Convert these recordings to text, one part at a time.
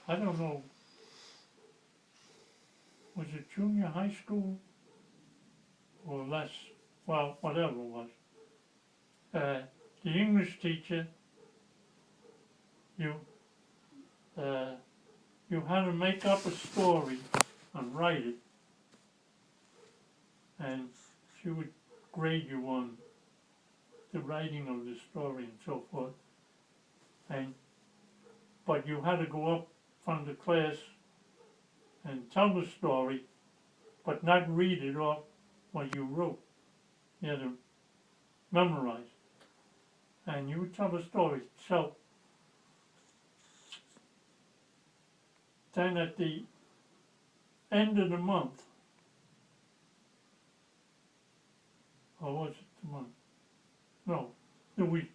I don't know, was it junior high school or less, well, whatever it was. The English teacher, you, you had to make up a story and write it, and she would grade you on the writing of the story and so forth. But you had to go up from the class and tell the story, but not read it off what you wrote. You had to memorize, and you would tell the story. So then at the end of the month, or was it the month? No, the week.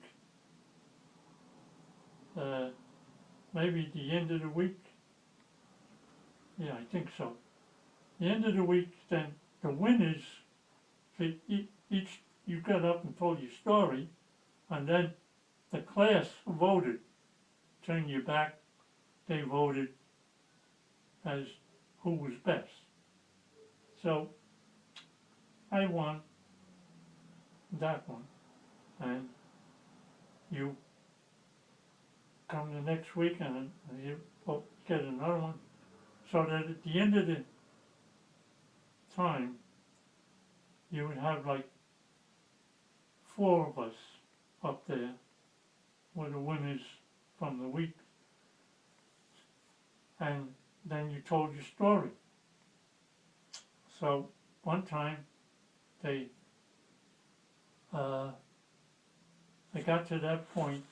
Maybe the end of the week. Yeah, I think so. The end of the week, then the winners, each you got up and told your story, and then the class voted. Turn your back, they voted as who was best. So I won that one, and you come the next week and you get another one, so that at the end of the time you would have like 4 of us up there were the winners from the week, and then you told your story. So one time they got to that point,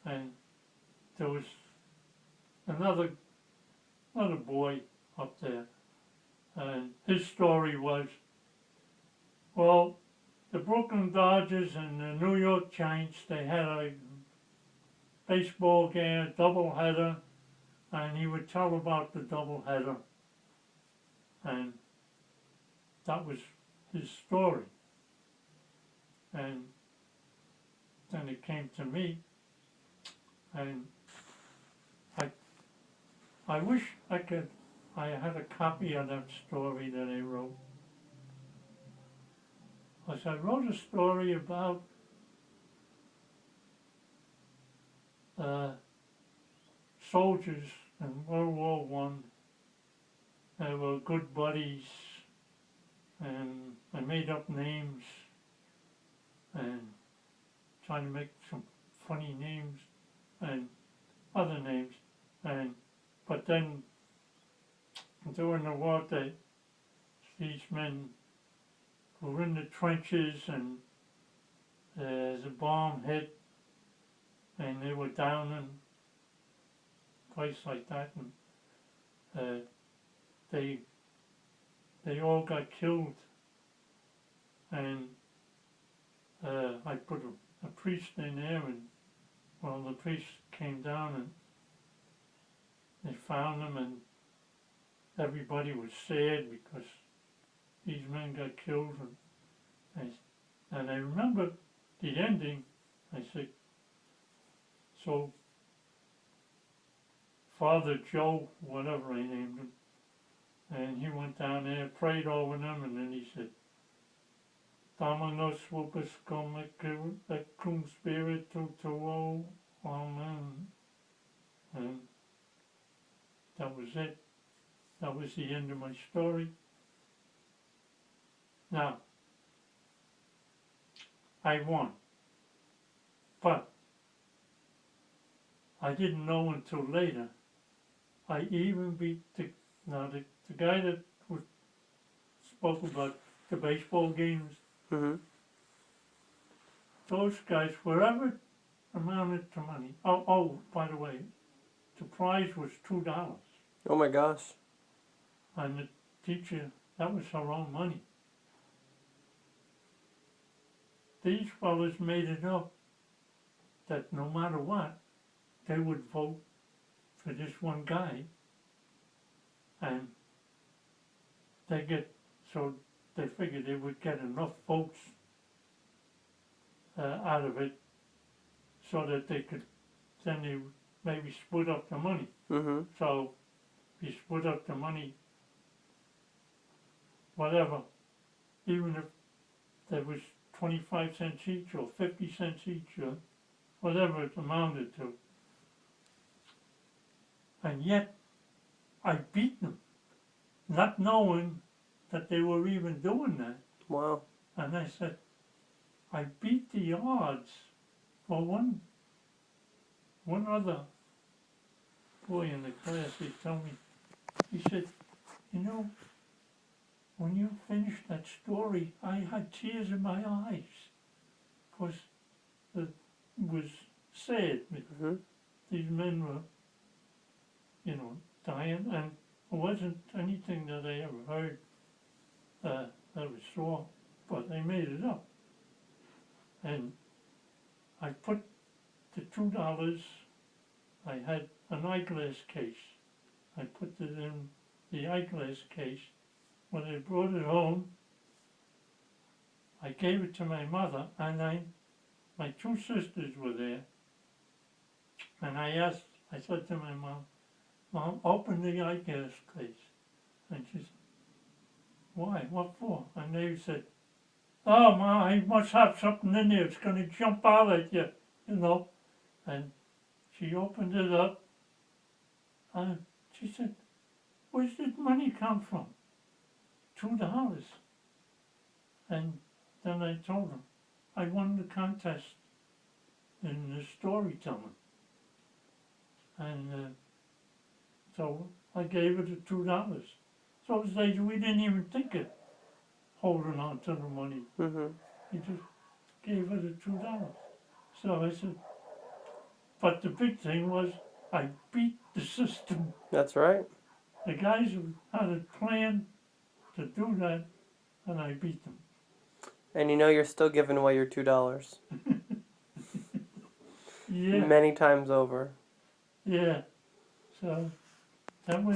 and there was another boy up there, and his story was, well, the Brooklyn Dodgers and the New York Giants, they had a baseball game, a doubleheader, and he would tell about the doubleheader, and that was his story. And then it came to me, and I wish I had a copy of that story that I wrote. Because I wrote a story about soldiers in World War One. They were good buddies, and I made up names and trying to make some funny names and other names, but then during the war, these men were in the trenches, and the bomb hit, and they were down in a place like that, and they all got killed, and I put a priest in there, and well, the priest came down and they found them, and everybody was sad because these men got killed, and I remember the ending. I said, so Father Joe, whatever I named him, and he went down there, prayed over them, and then he said, Dominus vobis cum spiritu tuo, amen. And that was it. That was the end of my story. Now, I won, but I didn't know until later. I even beat the guy that spoke about the baseball games. Mm-hmm. Those guys, wherever amounted to money. Oh, by the way, the prize was $2. Oh my gosh. And the teacher, that was her own money. These fellas made it up that no matter what, they would vote for this one guy, and so they figured they would get enough votes out of it so that they could, then they maybe split up the money. Mm-hmm. So we split up the money, whatever, even if there was 25 cents each or 50 cents each or whatever it amounted to. And yet, I beat them, not knowing that they were even doing that. Wow. And I said, I beat the odds. For one other boy in the class, he told me, he said, you know, when you finished that story, I had tears in my eyes, because it was sad. Mm-hmm. These men were, you know, dying, and it wasn't anything that I ever heard that was saw, but they made it up. And I put the $2, I had an eyeglass case. I put it in the eyeglass case. When I brought it home, I gave it to my mother, and my two sisters were there. And I said to my mom, Mom, open the eyeglass case. And she said, why, what for? And they said, oh, Mom, I must have something in there, it's gonna jump out at you, you know. And she opened it up, and she said, where's this money come from? $2. And then I told her, I won the contest in the storytelling. And so I gave her the $2. So those days we didn't even think of holding on to the money. Mm-hmm. We just gave her the $2. So I said, but the big thing was I beat the system. That's right. The guys who had a plan to do that, and I beat them. And you know you're still giving away your $2. Yeah, Many times over. yeah. So that was